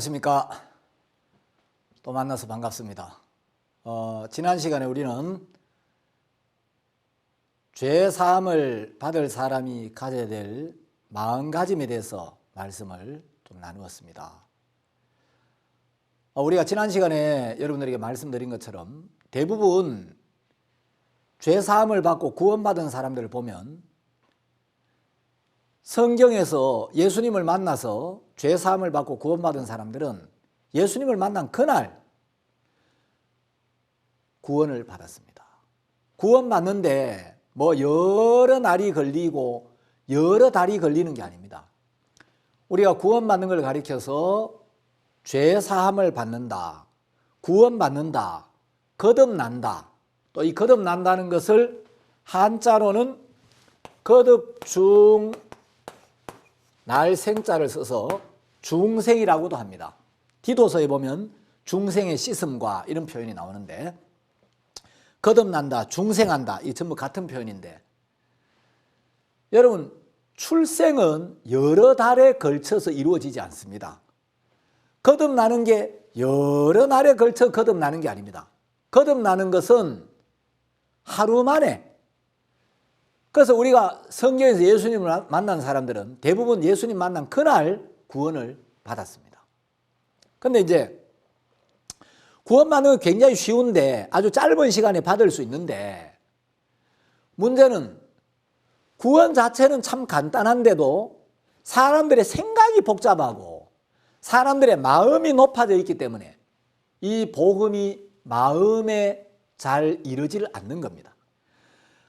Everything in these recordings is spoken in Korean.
안녕하십니까. 또 만나서 반갑습니다. 지난 시간에 우리는 죄사함을 받을 사람이 가져야 될 마음가짐에 대해서 말씀을 좀 나누었습니다. 우리가 지난 시간에 여러분들에게 말씀드린 것처럼 대부분 죄사함을 받고 구원받은 사람들을 보면 성경에서 예수님을 만나서 죄사함을 받고 구원받은 사람들은 예수님을 만난 그날 구원을 받았습니다. 구원받는데 뭐 여러 날이 걸리고 여러 달이 걸리는 게 아닙니다. 우리가 구원받는 걸 가리켜서 죄사함을 받는다, 구원받는다, 거듭난다. 또 이 거듭난다는 것을 한자로는 거듭중 날생자를 써서 중생이라고도 합니다. 디도서에 보면 중생의 씻음과 이런 표현이 나오는데 거듭난다, 중생한다, 이 전부 같은 표현인데 여러분 출생은 여러 달에 걸쳐서 이루어지지 않습니다. 거듭나는 게 여러 날에 걸쳐 거듭나는 게 아닙니다. 거듭나는 것은 하루 만에. 그래서 우리가 성경에서 예수님을 만난 사람들은 대부분 예수님 만난 그날 구원을 받았습니다. 그런데 이제 구원받는 건 굉장히 쉬운데 아주 짧은 시간에 받을 수 있는데 문제는 구원 자체는 참 간단한데도 사람들의 생각이 복잡하고 사람들의 마음이 높아져 있기 때문에 이 복음이 마음에 잘 이르질 않는 겁니다.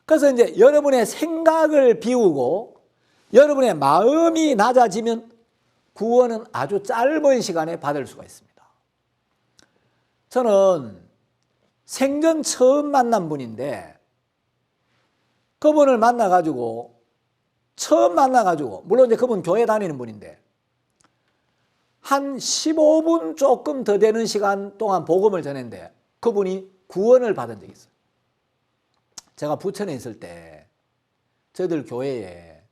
그래서 이제 여러분의 생각을 비우고 여러분의 마음이 낮아지면 구원은 아주 짧은 시간에 받을 수가 있습니다. 저는 생전 처음 만난 분인데 그분을 만나가지고 물론 이제 그분 교회 다니는 분인데 한 15분 조금 더 되는 시간 동안 복음을 전했는데 그분이 구원을 받은 적이 있어요. 제가 부천에 있을 때 저희들 교회에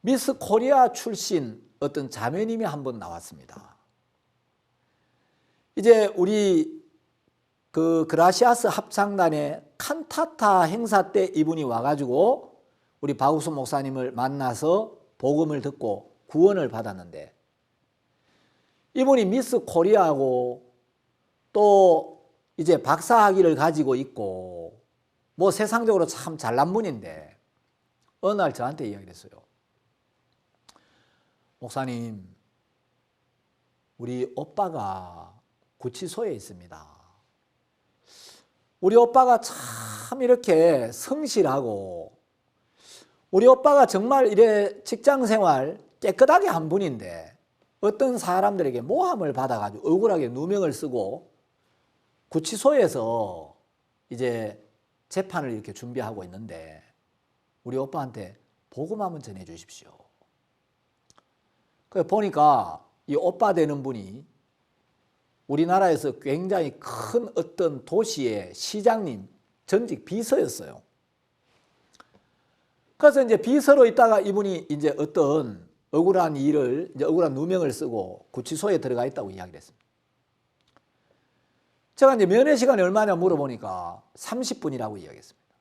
미스 코리아 출신 어떤 자매님이 한 번 나왔습니다. 이제 우리 그 그라시아스 합창단의 칸타타 행사 때 이분이 와가지고 우리 박우수 목사님을 만나서 복음을 듣고 구원을 받았는데 이분이 미스 코리아고 또 이제 박사학위를 가지고 있고 뭐 세상적으로 참 잘난 분인데 어느 날 저한테 이야기를 했어요. 목사님, 우리 오빠가 구치소에 있습니다. 우리 오빠가 참 이렇게 성실하고 우리 오빠가 정말 이래 직장생활 깨끗하게 한 분인데 어떤 사람들에게 모함을 받아가지고 억울하게 누명을 쓰고 구치소에서 이제 재판을 이렇게 준비하고 있는데 우리 오빠한테 복음 한번 전해 주십시오. 그래서 보니까 이 오빠 되는 분이 우리나라에서 굉장히 큰 어떤 도시의 시장님 전직 비서였어요. 그래서 이제 비서로 있다가 이분이 이제 어떤 억울한 일을, 이제 억울한 누명을 쓰고 구치소에 들어가 있다고 이야기를 했습니다. 제가 이제 면회 시간이 얼마냐 물어보니까 30분이라고 이야기했습니다.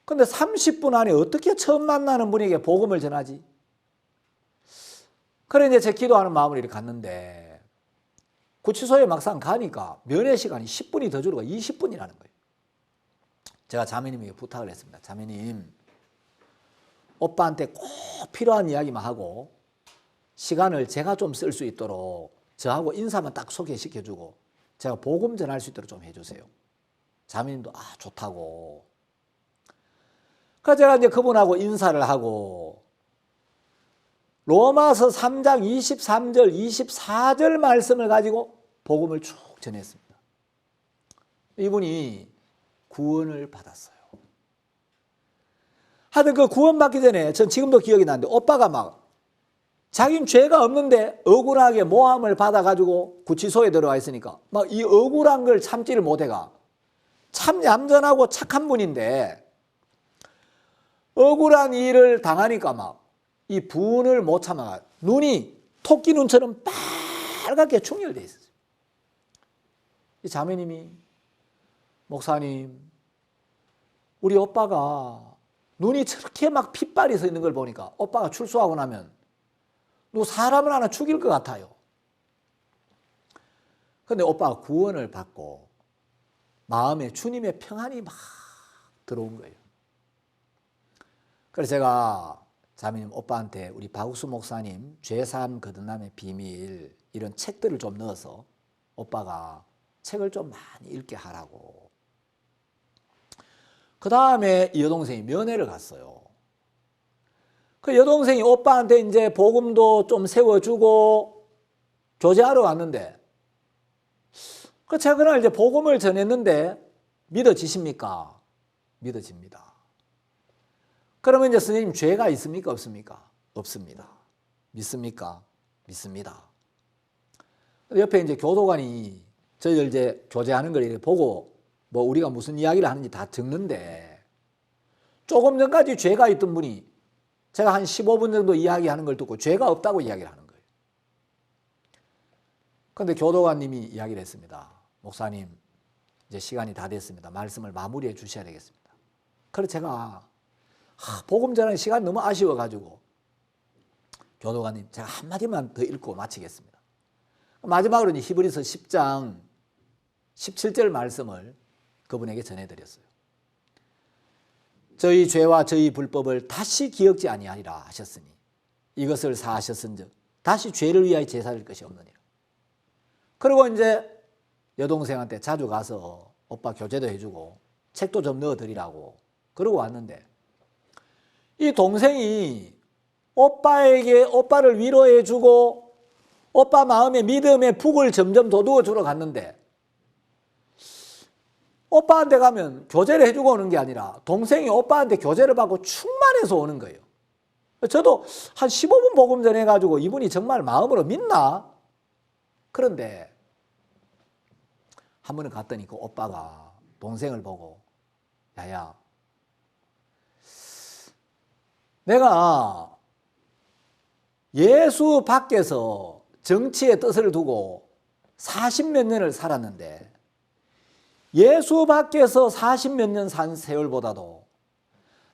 근데 30분 안에 어떻게 처음 만나는 분에게 복음을 전하지? 그래 이제 제 기도하는 마음으로 이렇게 갔는데 구치소에 막상 가니까 면회 시간이 10분이 더 줄어가 20분이라는 거예요. 제가 자매님에게 부탁을 했습니다. 자매님, 오빠한테 꼭 필요한 이야기만 하고 시간을 제가 좀 쓸 수 있도록 저하고 인사만 딱 소개시켜주고 제가 복음 전할 수 있도록 좀 해주세요. 자매님도 좋다고. 그래서 제가 이제 그분하고 인사를 하고 로마서 3장 23절 24절 말씀을 가지고 복음을 쭉 전했습니다. 이분이 구원을 받았어요. 하여튼 그 구원받기 전에 전 지금도 기억이 나는데 오빠가 막 자기는 죄가 없는데 억울하게 모함을 받아가지고 구치소에 들어와 있으니까 막 이 억울한 걸 참지를 못해가 참 얌전하고 착한 분인데 억울한 일을 당하니까 막 이 분을 못 참아가 눈이 토끼 눈처럼 빨갛게 충혈되어 있었어요. 이 자매님이 목사님, 우리 오빠가 눈이 저렇게 막 핏발이 서 있는 걸 보니까 오빠가 출소하고 나면 누구 사람을 하나 죽일 것 같아요. 그런데 오빠가 구원을 받고 마음에 주님의 평안이 막 들어온 거예요. 그래서 제가 자매님 오빠한테 우리 박욱수 목사님 죄사함 거듭남의 비밀 이런 책들을 좀 넣어서 오빠가 책을 좀 많이 읽게 하라고. 그 다음에 이 여동생이 면회를 갔어요. 그 여동생이 오빠한테 이제 복음도 좀 세워주고 교제하러 왔는데, 그 제가 그날 이제 복음을 전했는데 믿어지십니까? 믿어집니다. 그러면 이제 선생님 죄가 있습니까? 없습니까? 없습니다. 믿습니까? 믿습니다. 옆에 이제 교도관이 저희들 이제 교제하는 걸 보고 뭐 우리가 무슨 이야기를 하는지 다 적는데, 조금 전까지 죄가 있던 분이 제가 한 15분 정도 이야기하는 걸 듣고 죄가 없다고 이야기를 하는 거예요. 그런데 교도관님이 이야기를 했습니다. 목사님, 이제 시간이 다 됐습니다. 말씀을 마무리해 주셔야 되겠습니다. 그래서 제가 복음 전하는 시간 너무 아쉬워가지고 교도관님, 제가 한마디만 더 읽고 마치겠습니다. 마지막으로 히브리서 10장 17절 말씀을 그분에게 전해드렸어요. 저희 죄와 저희 불법을 다시 기억지 아니하리라 하셨으니 이것을 사하셨은즉 다시 죄를 위하여 제사를 것이 없느니라. 그리고 이제 여동생한테 자주 가서 오빠 교제도 해주고 책도 좀 넣어드리라고 그러고 왔는데, 이 동생이 오빠를 위로해주고 오빠 마음에 믿음의 북을 점점 돋우어 주러 갔는데, 오빠한테 가면 교제를 해주고 오는 게 아니라 동생이 오빠한테 교제를 받고 충만해서 오는 거예요. 저도 한 15분 복음 전해가지고 이분이 정말 마음으로 믿나? 그런데 한 번은 갔더니 그 오빠가 동생을 보고, 야야, 내가 예수 밖에서 정치의 뜻을 두고 40몇 년을 살았는데 예수 밖에서 40몇 년 산 세월보다도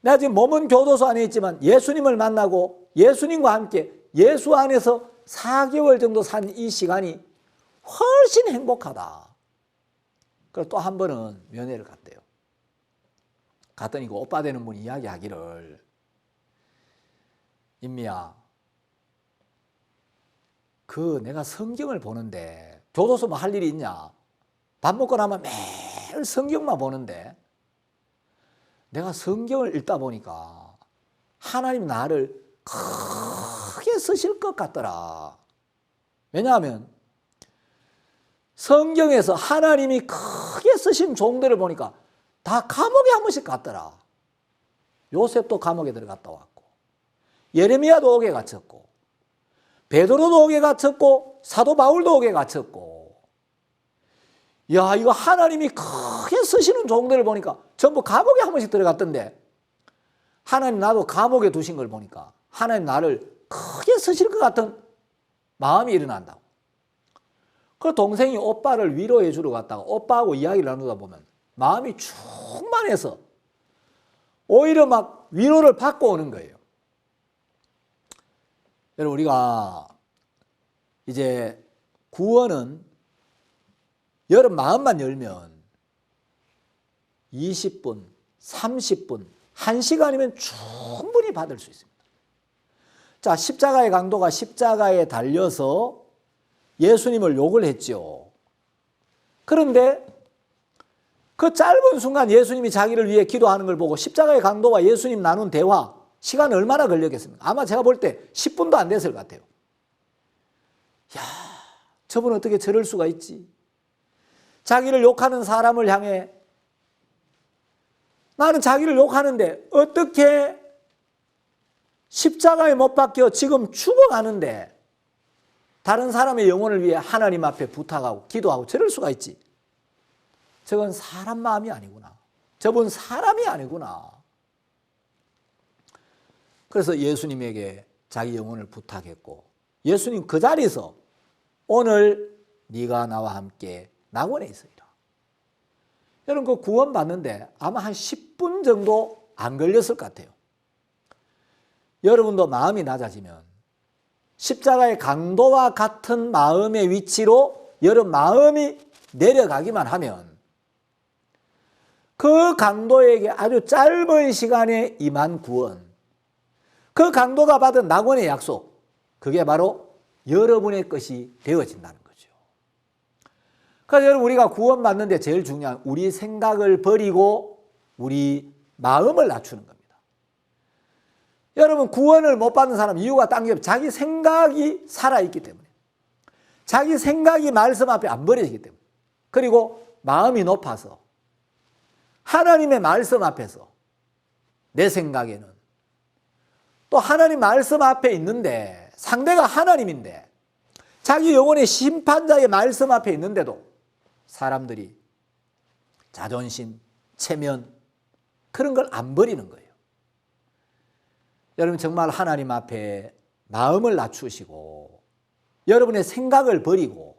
내가 지금 몸은 교도소 안에 있지만 예수님을 만나고 예수님과 함께 예수 안에서 4개월 정도 산 이 시간이 훨씬 행복하다. 그래서 또 한 번은 면회를 갔대요. 갔더니 그 오빠 되는 분이 이야기하기를, 인미야, 내가 성경을 보는데 교도소 뭐 할 일이 있냐? 밥 먹고 나면 매일 성경만 보는데 내가 성경을 읽다 보니까 하나님 나를 크게 쓰실 것 같더라. 왜냐하면 성경에서 하나님이 크게 쓰신 종들을 보니까 다 감옥에 한 번씩 갔더라. 요셉도 감옥에 들어갔다 왔고, 예레미야도 옥에 갇혔고, 베드로도 옥에 갇혔고, 사도 바울도 옥에 갇혔고, 야, 이거 하나님이 크게 쓰시는 종들을 보니까 전부 감옥에 한 번씩 들어갔던데, 하나님 나도 감옥에 두신 걸 보니까 하나님 나를 크게 쓰실 것 같은 마음이 일어난다고. 그 동생이 오빠를 위로해 주러 갔다가 오빠하고 이야기를 나누다 보면 마음이 충만해서 오히려 막 위로를 받고 오는 거예요. 여러분, 우리가 이제 구원은 여러분 마음만 열면 20분, 30분, 1시간이면 충분히 받을 수 있습니다. 자, 십자가의 강도가 십자가에 달려서 예수님을 욕을 했죠. 그런데 그 짧은 순간 예수님이 자기를 위해 기도하는 걸 보고 십자가의 강도와 예수님 나눈 대화, 시간 얼마나 걸렸겠습니까? 아마 제가 볼 때 10분도 안 됐을 것 같아요. 야, 저분 어떻게 저럴 수가 있지? 자기를 욕하는 사람을 향해, 나는 자기를 욕하는데 어떻게 십자가에 못 박혀 지금 죽어가는데 다른 사람의 영혼을 위해 하나님 앞에 부탁하고 기도하고 저럴 수가 있지? 저건 사람 마음이 아니구나. 저분 사람이 아니구나. 그래서 예수님에게 자기 영혼을 부탁했고 예수님 그 자리에서 오늘 네가 나와 함께 낙원에 있으리라. 여러분 그 구원 받는데 아마 한 10분 정도 안 걸렸을 것 같아요. 여러분도 마음이 낮아지면 십자가의 강도와 같은 마음의 위치로 여러분 마음이 내려가기만 하면 그 강도에게 아주 짧은 시간에 임한 구원, 그 강도가 받은 낙원의 약속, 그게 바로 여러분의 것이 되어진다는 거죠. 그래서 여러분 우리가 구원받는데 제일 중요한 우리 생각을 버리고 우리 마음을 낮추는 겁니다. 여러분 구원을 못 받는 사람 이유가 딴 게 없어요. 자기 생각이 살아있기 때문에, 자기 생각이 말씀 앞에 안 버려지기 때문에, 그리고 마음이 높아서 하나님의 말씀 앞에서 내 생각에는 또 하나님 말씀 앞에 있는데 상대가 하나님인데 자기 영혼의 심판자의 말씀 앞에 있는데도 사람들이 자존심, 체면 그런 걸 안 버리는 거예요. 여러분 정말 하나님 앞에 마음을 낮추시고 여러분의 생각을 버리고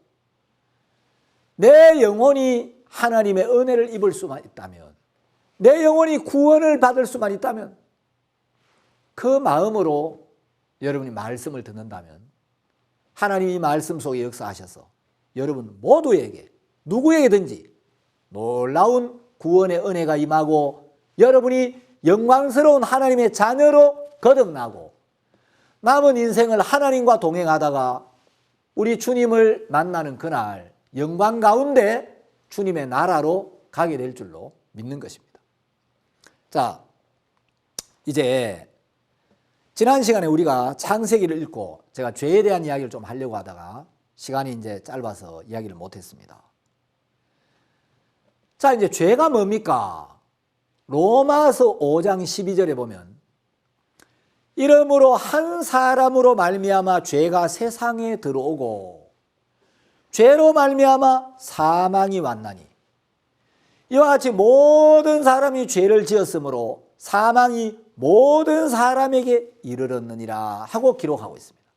내 영혼이 하나님의 은혜를 입을 수만 있다면, 내 영혼이 구원을 받을 수만 있다면 그 마음으로 여러분이 말씀을 듣는다면 하나님이 말씀 속에 역사하셔서 여러분 모두에게 누구에게든지 놀라운 구원의 은혜가 임하고 여러분이 영광스러운 하나님의 자녀로 거듭나고 남은 인생을 하나님과 동행하다가 우리 주님을 만나는 그날 영광 가운데 주님의 나라로 가게 될 줄로 믿는 것입니다. 자, 이제 지난 시간에 우리가 창세기를 읽고 제가 죄에 대한 이야기를 좀 하려고 하다가 시간이 이제 짧아서 이야기를 못했습니다. 자, 이제 죄가 뭡니까? 로마서 5장 12절에 보면 이러므로 한 사람으로 말미암아 죄가 세상에 들어오고 죄로 말미암아 사망이 왔나니 이와 같이 모든 사람이 죄를 지었으므로 사망이 모든 사람에게 이르렀느니라 하고 기록하고 있습니다.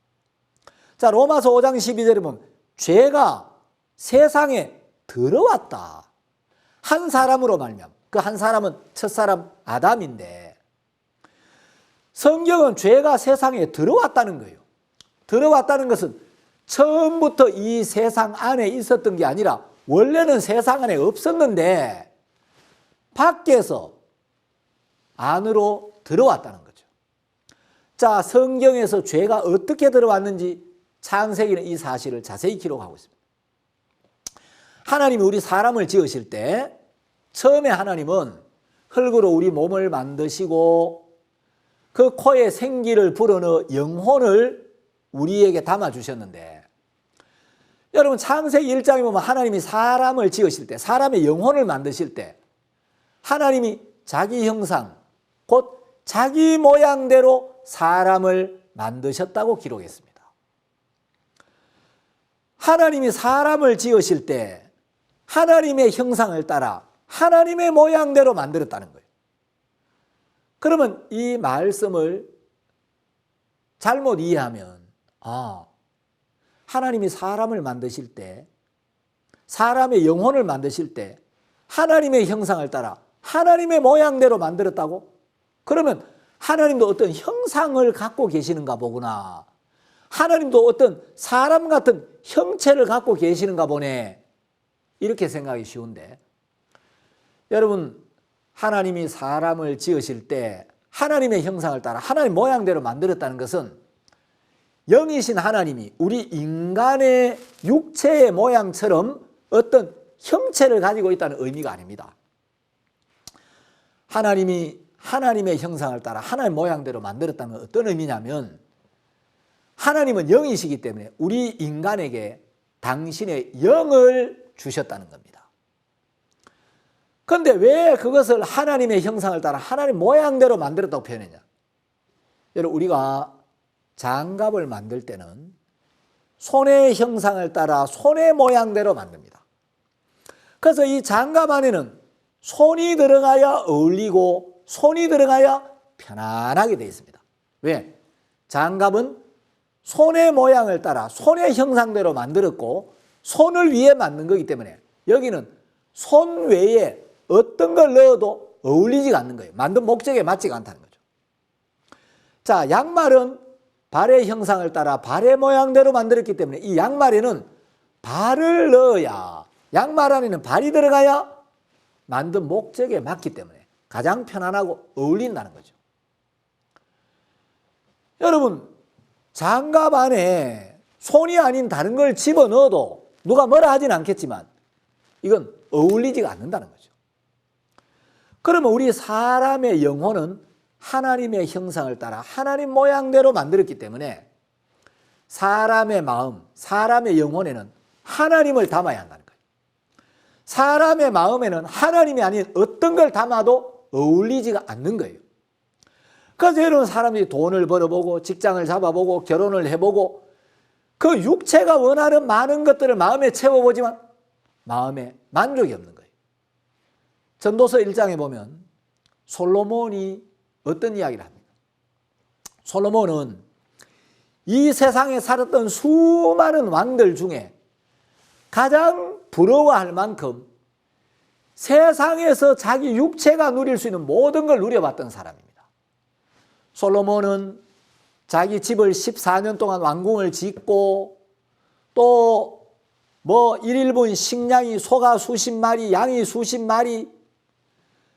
자, 로마서 5장 12절에 보면 죄가 세상에 들어왔다. 한 사람으로 말미암아. 그 한 사람은 첫사람 아담인데 성경은 죄가 세상에 들어왔다는 거예요. 들어왔다는 것은 처음부터 이 세상 안에 있었던 게 아니라 원래는 세상 안에 없었는데 밖에서 안으로 들어왔다는 거죠. 자, 성경에서 죄가 어떻게 들어왔는지 창세기는 이 사실을 자세히 기록하고 있습니다. 하나님이 우리 사람을 지으실 때 처음에 하나님은 흙으로 우리 몸을 만드시고 그 코에 생기를 불어넣어 영혼을 우리에게 담아주셨는데 여러분 창세기 1장에 보면 하나님이 사람을 지으실 때 사람의 영혼을 만드실 때 하나님이 자기 형상 곧 자기 모양대로 사람을 만드셨다고 기록했습니다. 하나님이 사람을 지으실 때 하나님의 형상을 따라 하나님의 모양대로 만들었다는 거예요. 그러면 이 말씀을 잘못 이해하면 하나님이 사람을 만드실 때 사람의 영혼을 만드실 때 하나님의 형상을 따라 하나님의 모양대로 만들었다고? 그러면 하나님도 어떤 형상을 갖고 계시는가 보구나. 하나님도 어떤 사람 같은 형체를 갖고 계시는가 보네. 이렇게 생각이 쉬운데 여러분 하나님이 사람을 지으실 때 하나님의 형상을 따라 하나님 모양대로 만들었다는 것은 영이신 하나님이 우리 인간의 육체의 모양처럼 어떤 형체를 가지고 있다는 의미가 아닙니다. 하나님이 하나님의 형상을 따라 하나님 모양대로 만들었다는 건 어떤 의미냐면 하나님은 영이시기 때문에 우리 인간에게 당신의 영을 주셨다는 겁니다. 그런데 왜 그것을 하나님의 형상을 따라 하나님 모양대로 만들었다고 표현했냐? 여러분 우리가 장갑을 만들 때는 손의 형상을 따라 손의 모양대로 만듭니다. 그래서 이 장갑 안에는 손이 들어가야 어울리고 손이 들어가야 편안하게 되어 있습니다. 왜? 장갑은 손의 모양을 따라 손의 형상대로 만들었고 손을 위에 만든 거기 때문에 여기는 손 외에 어떤 걸 넣어도 어울리지가 않는 거예요. 만든 목적에 맞지가 않다는 거죠. 자, 양말은 발의 형상을 따라 발의 모양대로 만들었기 때문에 이 양말에는 발을 넣어야, 양말 안에는 발이 들어가야 만든 목적에 맞기 때문에 가장 편안하고 어울린다는 거죠. 여러분, 장갑 안에 손이 아닌 다른 걸 집어넣어도 누가 뭐라 하진 않겠지만 이건 어울리지가 않는다는 거죠. 그러면 우리 사람의 영혼은 하나님의 형상을 따라 하나님 모양대로 만들었기 때문에 사람의 마음, 사람의 영혼에는 하나님을 담아야 한다는 거예요. 사람의 마음에는 하나님이 아닌 어떤 걸 담아도 어울리지가 않는 거예요. 그래서 여러분, 사람들이 돈을 벌어보고 직장을 잡아보고 결혼을 해보고 그 육체가 원하는 많은 것들을 마음에 채워보지만 마음에 만족이 없는 거예요. 전도서 1장에 보면 솔로몬이 어떤 이야기를 합니까? 솔로몬은 이 세상에 살았던 수많은 왕들 중에 가장 부러워할 만큼 세상에서 자기 육체가 누릴 수 있는 모든 걸 누려봤던 사람입니다. 솔로몬은 자기 집을 14년 동안 왕궁을 짓고 또 뭐 1인분 식량이 소가 수십 마리, 양이 수십 마리,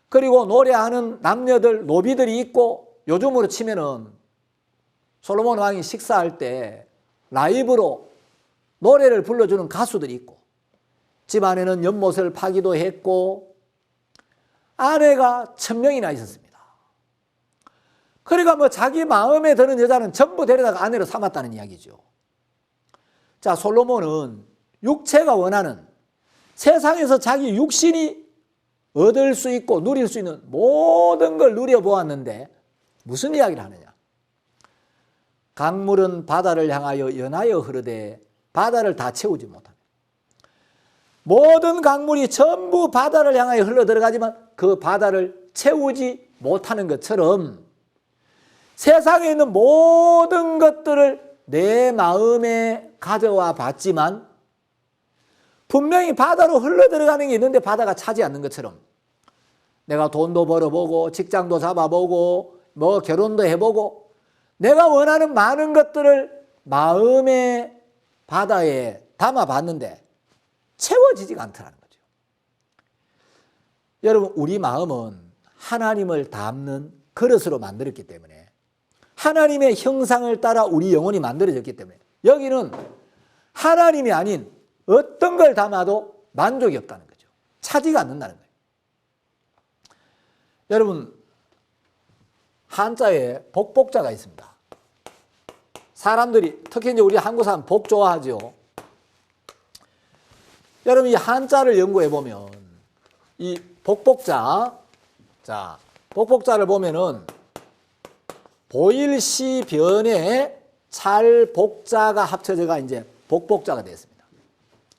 그리고 노래하는 남녀들, 노비들이 있고 요즘으로 치면은 솔로몬 왕이 식사할 때 라이브로 노래를 불러주는 가수들이 있고 집안에는 연못을 파기도 했고 아내가 1000명이나 있었습니다. 그러니까 뭐 자기 마음에 드는 여자는 전부 데려다가 아내로 삼았다는 이야기죠. 자, 솔로몬은 육체가 원하는 세상에서 자기 육신이 얻을 수 있고 누릴 수 있는 모든 걸 누려보았는데 무슨 이야기를 하느냐? 강물은 바다를 향하여 연하여 흐르되 바다를 다 채우지 못하네. 모든 강물이 전부 바다를 향하여 흘러들어가지만 그 바다를 채우지 못하는 것처럼 세상에 있는 모든 것들을 내 마음에 가져와 봤지만 분명히 바다로 흘러들어가는 게 있는데 바다가 차지 않는 것처럼 내가 돈도 벌어보고 직장도 잡아보고 뭐 결혼도 해보고 내가 원하는 많은 것들을 마음의 바다에 담아봤는데 채워지지가 않더라는 거죠. 여러분, 우리 마음은 하나님을 담는 그릇으로 만들었기 때문에 하나님의 형상을 따라 우리 영혼이 만들어졌기 때문에 여기는 하나님이 아닌 어떤 걸 담아도 만족이 없다는 거죠. 차지가 않는다는 거예요. 여러분, 한자에 복복자가 있습니다. 사람들이 특히 이제 우리 한국 사람 복 좋아하죠. 여러분, 이 한자를 연구해 보면 이 복복자, 자, 복복자를 보면은 보일시변에 찰복자가 합쳐져가 이제 복복자가 되었습니다.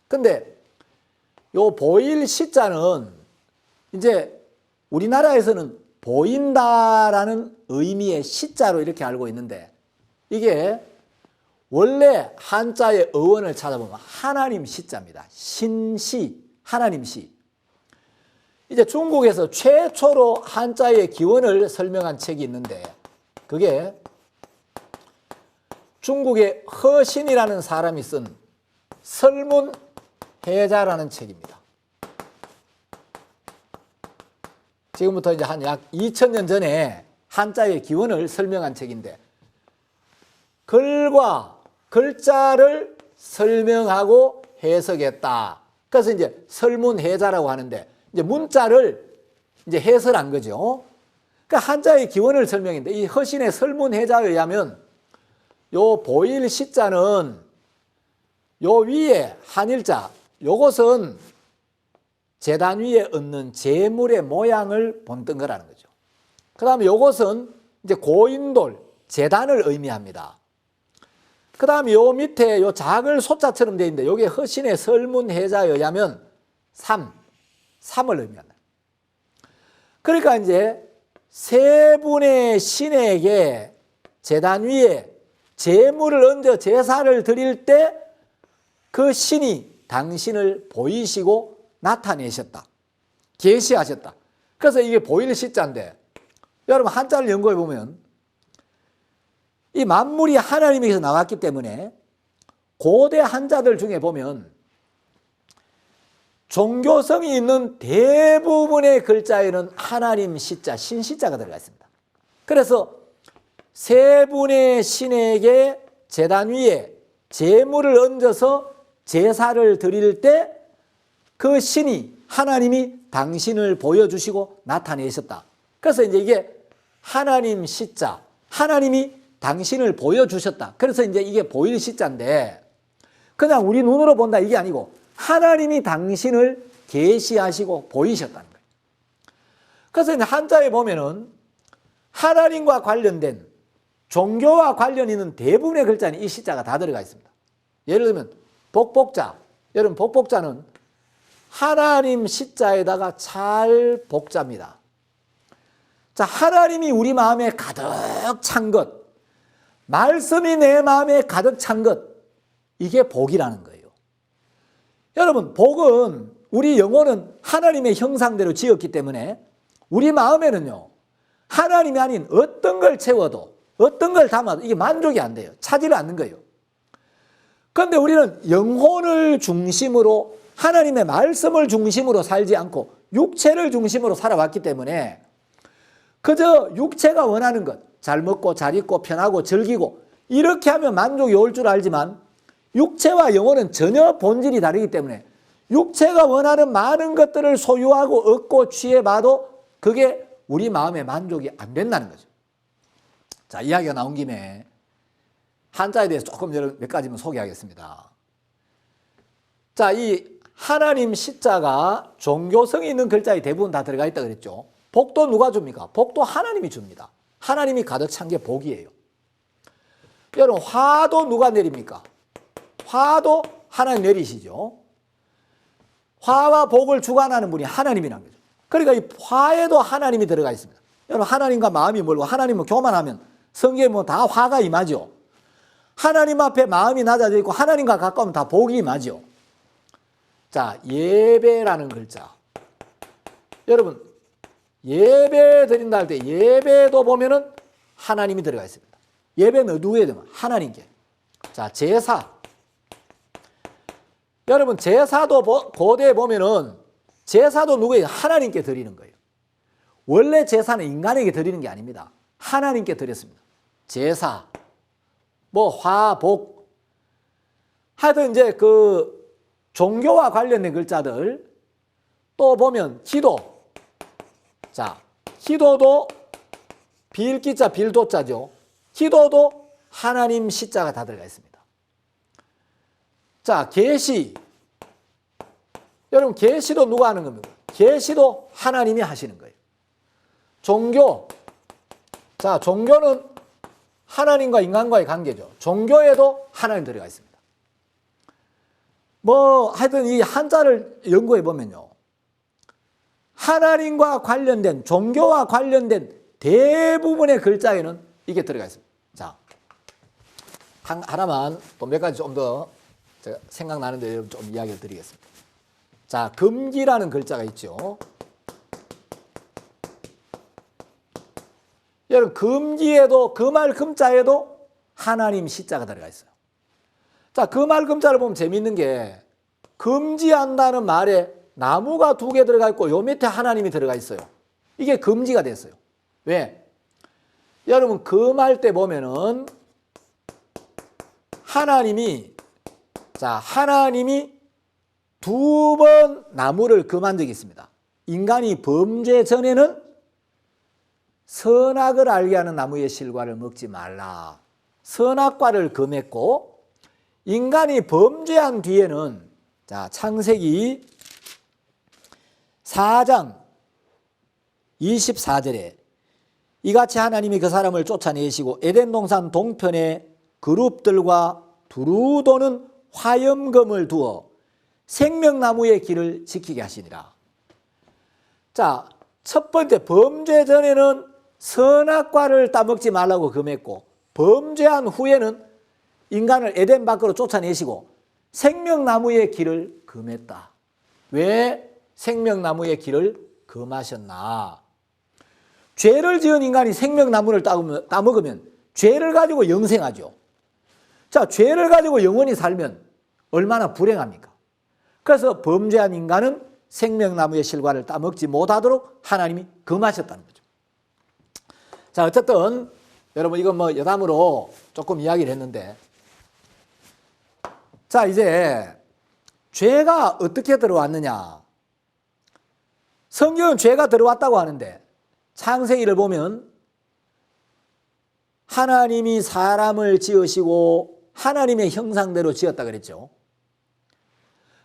근데 요 보일시자는 이제 우리나라에서는 보인다라는 의미의 시자로 이렇게 알고 있는데 이게 원래 한자의 어원을 찾아보면 하나님 시자입니다. 신시, 하나님 시. 이제 중국에서 최초로 한자의 기원을 설명한 책이 있는데 그게 중국의 허신이라는 사람이 쓴 설문해자라는 책입니다. 지금부터 이제 한 약 2000년 전에 한자의 기원을 설명한 책인데 글과 글자를 설명하고 해석했다. 그래서 이제 설문해자라고 하는데 이제 문자를 이제 해설한 거죠. 그러니까 한자의 기원을 설명했는데 이 허신의 설문해자에 의하면 요 보일 시자는 요 위에 한일자 요것은 제단 위에 얹는 제물의 모양을 본뜬 거라는 거죠. 그 다음에 요것은 이제 고인돌, 제단을 의미합니다. 그 다음에 요 밑에 요 작을 소자처럼 되어 있는데 요게 허신의 설문해자에 의하면 삼을 의미한다. 그러니까 이제 세 분의 신에게 제단 위에 제물을 얹어 제사를 드릴 때 그 신이 당신을 보이시고 나타내셨다. 계시하셨다. 그래서 이게 보일 시자인데 여러분 한자를 연구해 보면 이 만물이 하나님에게서 나왔기 때문에 고대 한자들 중에 보면 종교성이 있는 대부분의 글자에는 하나님 시자, 신시자가 들어가 있습니다. 그래서 세 분의 신에게 제단 위에 제물을 얹어서 제사를 드릴 때 그 신이 하나님이 당신을 보여주시고 나타내셨다. 그래서 이제 이게 하나님 시자, 하나님이 당신을 보여주셨다. 그래서 이제 이게 보일 시자인데 그냥 우리 눈으로 본다 이게 아니고 하나님이 당신을 계시하시고 보이셨다는 거예요. 그래서 이제 한자에 보면은 하나님과 관련된 종교와 관련 있는 대부분의 글자는 이 시자가 다 들어가 있습니다. 예를 들면 복복자, 여러분 복복자는 하나님 시자에다가 잘 복자입니다. 자, 하나님이 우리 마음에 가득 찬 것, 말씀이 내 마음에 가득 찬 것, 이게 복이라는 거예요. 여러분 복은 우리 영혼은 하나님의 형상대로 지었기 때문에 우리 마음에는요 하나님이 아닌 어떤 걸 채워도 어떤 걸 담아도 이게 만족이 안 돼요. 차지를 않는 거예요. 그런데 우리는 영혼을 중심으로 하나님의 말씀을 중심으로 살지 않고 육체를 중심으로 살아왔기 때문에 그저 육체가 원하는 것, 잘 먹고 잘 입고 편하고 즐기고 이렇게 하면 만족이 올 줄 알지만 육체와 영혼은 전혀 본질이 다르기 때문에 육체가 원하는 많은 것들을 소유하고 얻고 취해봐도 그게 우리 마음의 만족이 안 된다는 거죠. 자, 이야기가 나온 김에 한자에 대해서 조금 몇 가지만 소개하겠습니다. 자, 이 하나님 시자가 종교성이 있는 글자에 대부분 다 들어가 있다 그랬죠. 복도 누가 줍니까? 복도 하나님이 줍니다. 하나님이 가득 찬 게 복이에요. 여러분 화도 누가 내립니까? 화도 하나님 내리시죠. 화와 복을 주관하는 분이 하나님이라는 거죠. 그러니까 이 화에도 하나님이 들어가 있습니다. 여러분 하나님과 마음이 멀고 하나님을 교만하면 성경에 뭐 다 화가 임하죠. 하나님 앞에 마음이 낮아져 있고 하나님과 가까우면 다 복이 임하죠. 자, 예배라는 글자. 여러분 예배 드린다 할 때 예배도 보면은 하나님이 들어가 있습니다. 예배는 누구에 되면 하나님께. 자, 제사. 여러분 제사도 고대에 보면은 제사도 누구에게? 하나님께 드리는 거예요. 원래 제사는 인간에게 드리는 게 아닙니다. 하나님께 드렸습니다. 제사, 뭐 화, 복. 하여튼 이제 그 종교와 관련된 글자들 또 보면 기도. 자, 기도도 빌기자, 빌도자죠. 기도도 하나님 시자가 다 들어가 있습니다. 자, 계시. 여러분 계시도 누가 하는 겁니까? 계시도 하나님이 하시는 거예요. 종교. 자, 종교는 하나님과 인간과의 관계죠. 종교에도 하나님 들어가 있습니다. 뭐 하여튼 이 한자를 연구해 보면요. 하나님과 관련된 종교와 관련된 대부분의 글자에는 이게 들어가 있습니다. 자, 하나만 또 몇 가지 좀 더 제가 생각나는데 좀 이야기를 드리겠습니다. 자, 금기라는 글자가 있죠. 여러분 금기에도 금할 금자에도 하나님 시자가 들어가 있어요. 자, 금할 금자를 보면 재밌는 게 금지한다는 말에 나무가 2개 들어가 있고 요 밑에 하나님이 들어가 있어요. 이게 금지가 됐어요. 왜? 여러분 금할 때 보면은 하나님이 2번 나무를 금한 적이 있습니다. 인간이 범죄 전에는 선악을 알게 하는 나무의 실과를 먹지 말라. 선악과를 금했고 인간이 범죄한 뒤에는 자, 창세기 4장 24절에 이같이 하나님이 그 사람을 쫓아내시고 에덴 동산 동편에 그룹들과 두루 도는 화염검을 두어 생명나무의 길을 지키게 하시니라. 자, 첫 번째 범죄 전에는 선악과를 따먹지 말라고 금했고 범죄한 후에는 인간을 에덴 밖으로 쫓아내시고 생명나무의 길을 금했다. 왜 생명나무의 길을 금하셨나? 죄를 지은 인간이 생명나무를 따먹으면 죄를 가지고 영생하죠. 자, 죄를 가지고 영원히 살면 얼마나 불행합니까? 그래서 범죄한 인간은 생명나무의 실과를 따먹지 못하도록 하나님이 금하셨다는 거죠. 자, 어쨌든 여러분 이건 뭐 여담으로 조금 이야기를 했는데, 자, 이제 죄가 어떻게 들어왔느냐? 성경은 죄가 들어왔다고 하는데 창세기를 보면 하나님이 사람을 지으시고 하나님의 형상대로 지었다 그랬죠.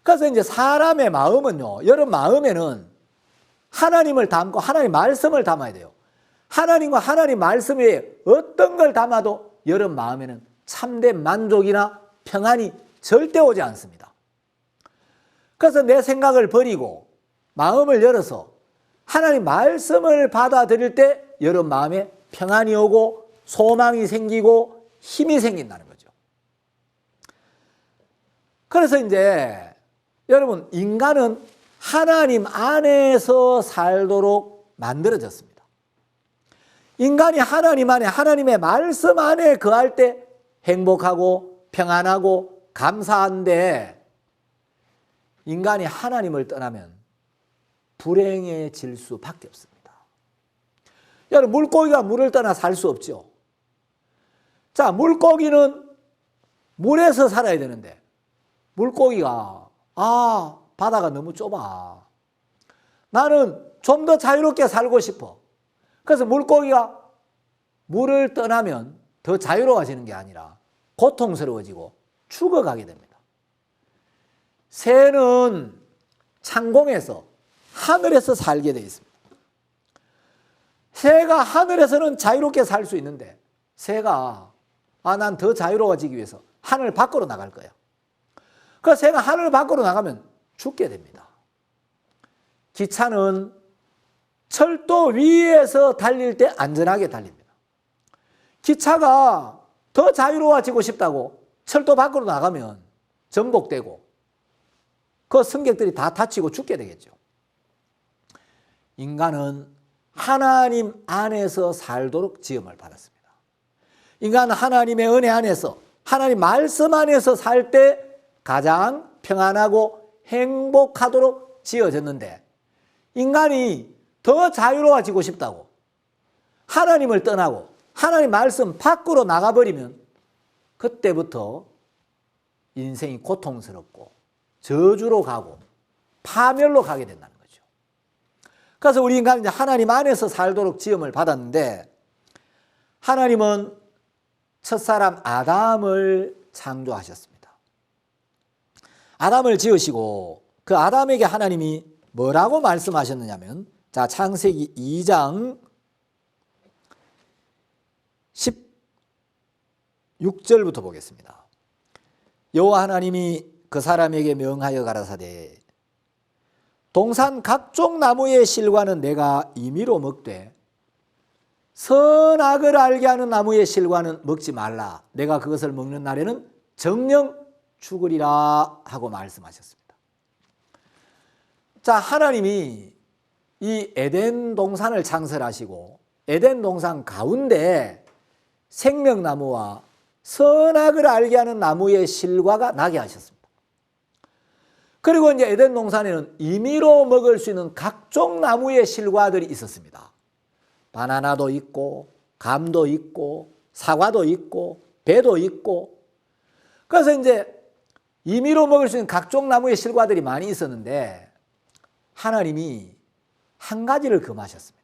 그래서 이제 사람의 마음은요, 여러분 마음에는 하나님을 담고 하나님 말씀을 담아야 돼요. 하나님과 하나님 말씀 외에 어떤 걸 담아도 여러분 마음에는 참된 만족이나 평안이 절대 오지 않습니다. 그래서 내 생각을 버리고 마음을 열어서 하나님 말씀을 받아들일 때 여러분 마음에 평안이 오고 소망이 생기고 힘이 생긴다는 거죠. 그래서 이제 여러분 인간은 하나님 안에서 살도록 만들어졌습니다. 인간이 하나님 안에 하나님의 말씀 안에 거할 때 행복하고 평안하고 감사한데, 인간이 하나님을 떠나면 불행해질 수밖에 없습니다. 여러분 물고기가 물을 떠나 살 수 없죠. 자, 물고기는 물에서 살아야 되는데 물고기가 바다가 너무 좁아, 나는 좀 더 자유롭게 살고 싶어. 그래서 물고기가 물을 떠나면 더 자유로워지는 게 아니라 고통스러워지고 죽어가게 됩니다. 새는 창공에서 하늘에서 살게 되어 있습니다. 새가 하늘에서는 자유롭게 살 수 있는데 새가 난 더 자유로워지기 위해서 하늘 밖으로 나갈 거야. 그래서 새가 하늘 밖으로 나가면 죽게 됩니다. 기차는 철도 위에서 달릴 때 안전하게 달립니다. 기차가 더 자유로워지고 싶다고 철도 밖으로 나가면 전복되고 그 승객들이 다 다치고 죽게 되겠죠. 인간은 하나님 안에서 살도록 지음을 받았습니다. 인간은 하나님의 은혜 안에서 하나님 말씀 안에서 살 때 가장 평안하고 행복하도록 지어졌는데, 인간이 더 자유로워지고 싶다고 하나님을 떠나고 하나님 말씀 밖으로 나가버리면 그때부터 인생이 고통스럽고 저주로 가고 파멸로 가게 된다는 거죠. 그래서 우리 인간은 이제 하나님 안에서 살도록 지음을 받았는데, 하나님은 첫사람 아담을 창조하셨습니다. 아담을 지으시고 그 아담에게 하나님이 뭐라고 말씀하셨느냐면, 자, 창세기 2장 16절부터 보겠습니다. 여호와 하나님이 그 사람에게 명하여 가라사대, 동산 각종 나무의 실과는 내가 임의로 먹되 선악을 알게 하는 나무의 실과는 먹지 말라. 내가 그것을 먹는 날에는 정령 죽으리라 하고 말씀하셨습니다. 자, 하나님이 이 에덴 동산을 창설하시고 에덴 동산 가운데 생명나무와 선악을 알게 하는 나무의 실과가 나게 하셨습니다. 그리고 이제 에덴 동산에는 임의로 먹을 수 있는 각종 나무의 실과들이 있었습니다. 바나나도 있고 감도 있고 사과도 있고 배도 있고, 그래서 이제 임의로 먹을 수 있는 각종 나무의 실과들이 많이 있었는데 하나님이 한 가지를 금하셨습니다.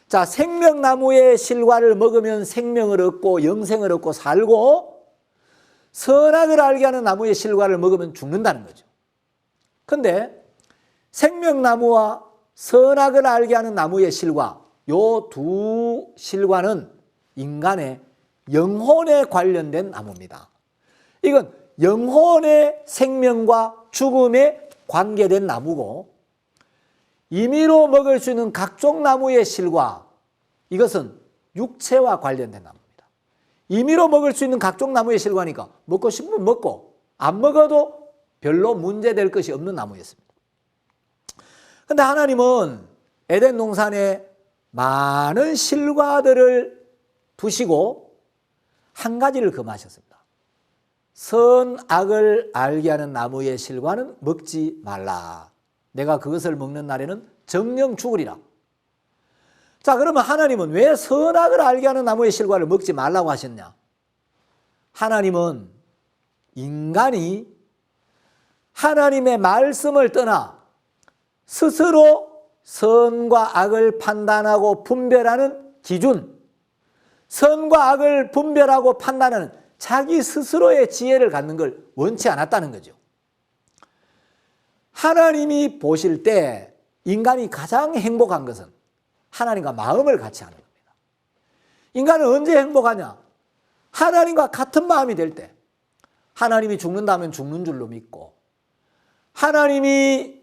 자, 생명나무의 실과를 먹으면 생명을 얻고 영생을 얻고 살고, 선악을 알게 하는 나무의 실과를 먹으면 죽는다는 거죠. 근데 생명나무와 선악을 알게 하는 나무의 실과, 요 두 실과는 인간의 영혼에 관련된 나무입니다. 이건 영혼의 생명과 죽음에 관계된 나무고, 임의로 먹을 수 있는 각종 나무의 실과, 이것은 육체와 관련된 나무입니다. 임의로 먹을 수 있는 각종 나무의 실과니까 먹고 싶으면 먹고 안 먹어도 별로 문제될 것이 없는 나무였습니다. 그런데 하나님은 에덴 동산에 많은 실과들을 두시고 한 가지를 금하셨습니다. 선악을 알게 하는 나무의 실과는 먹지 말라. 내가 그것을 먹는 날에는 정령 죽으리라. 자, 그러면 하나님은 왜 선악을 알게 하는 나무의 실과를 먹지 말라고 하셨냐? 하나님은 인간이 하나님의 말씀을 떠나 스스로 선과 악을 판단하고 분별하는 기준, 선과 악을 분별하고 판단하는 자기 스스로의 지혜를 갖는 걸 원치 않았다는 거죠. 하나님이 보실 때 인간이 가장 행복한 것은 하나님과 마음을 같이 하는 겁니다. 인간은 언제 행복하냐? 하나님과 같은 마음이 될 때. 하나님이 죽는다면 죽는 줄로 믿고, 하나님이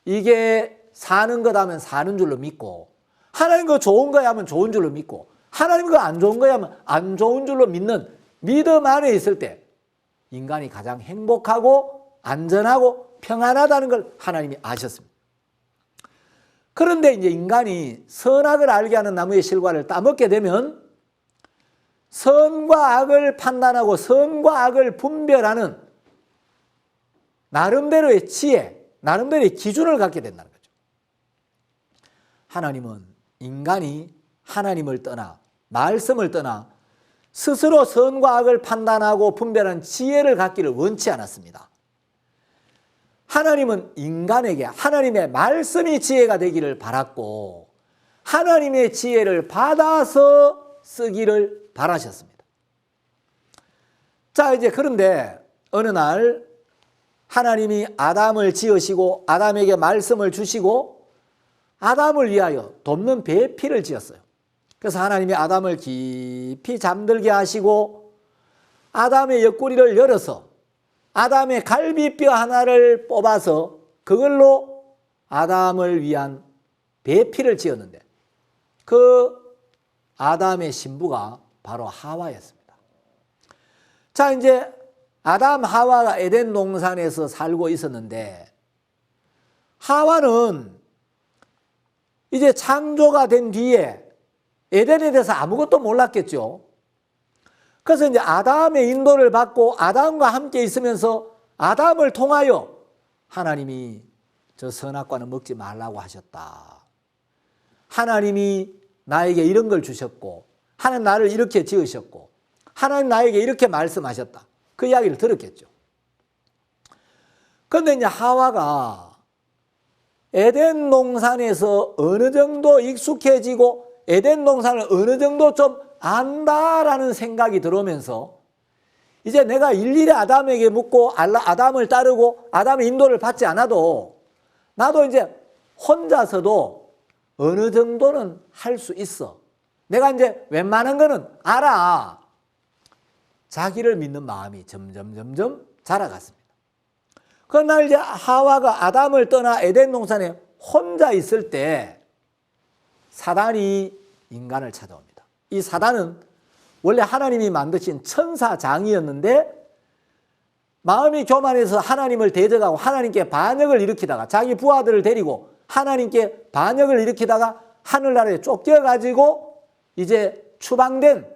이게 사는 거다면 사는 줄로 믿고, 하나님 거 좋은 거야 하면 좋은 줄로 믿고, 하나님 거 안 좋은 거야 하면 안 좋은 줄로 믿는 믿음 안에 있을 때 인간이 가장 행복하고 안전하고 평안하다는 걸 하나님이 아셨습니다. 그런데 이제 인간이 선악을 알게 하는 나무의 실과를 따먹게 되면 선과 악을 판단하고 선과 악을 분별하는 나름대로의 지혜, 나름대로의 기준을 갖게 된다는 거죠. 하나님은 인간이 하나님을 떠나, 말씀을 떠나 스스로 선과 악을 판단하고 분별하는 지혜를 갖기를 원치 않았습니다. 하나님은 인간에게 하나님의 말씀이 지혜가 되기를 바랐고 하나님의 지혜를 받아서 쓰기를 바라셨습니다. 자, 이제 그런데 어느 날 하나님이 아담을 지으시고 아담에게 말씀을 주시고 아담을 위하여 돕는 배필을 지었어요. 그래서 하나님이 아담을 깊이 잠들게 하시고 아담의 옆구리를 열어서 아담의 갈비뼈 하나를 뽑아서 그걸로 아담을 위한 배필을 지었는데 그 아담의 신부가 바로 하와였습니다. 자, 이제 아담 하와가 에덴 동산에서 살고 있었는데 하와는 이제 창조가 된 뒤에 에덴에 대해서 아무것도 몰랐겠죠. 그래서 이제 아담의 인도를 받고 아담과 함께 있으면서 아담을 통하여 하나님이 저 선악과는 먹지 말라고 하셨다. 하나님이 나에게 이런 걸 주셨고 하나님 나를 이렇게 지으셨고 하나님 나에게 이렇게 말씀하셨다. 그 이야기를 들었겠죠. 그런데 이제 하와가 에덴 동산에서 어느 정도 익숙해지고 에덴 동산을 어느 정도 좀 안다라는 생각이 들어오면서 이제 내가 일일이 아담에게 묻고 아담을 따르고 아담의 인도를 받지 않아도 나도 이제 혼자서도 어느 정도는 할 수 있어. 내가 이제 웬만한 거는 알아. 자기를 믿는 마음이 점점 자라갔습니다. 그러나 이제 하와가 아담을 떠나 에덴 동산에 혼자 있을 때 사단이 인간을 찾아옵니다. 이 사단은 원래 하나님이 만드신 천사장이었는데 마음이 교만해서 하나님을 대적하고 하나님께 반역을 일으키다가 자기 부하들을 데리고 하나님께 반역을 일으키다가 하늘나라에 쫓겨가지고 이제 추방된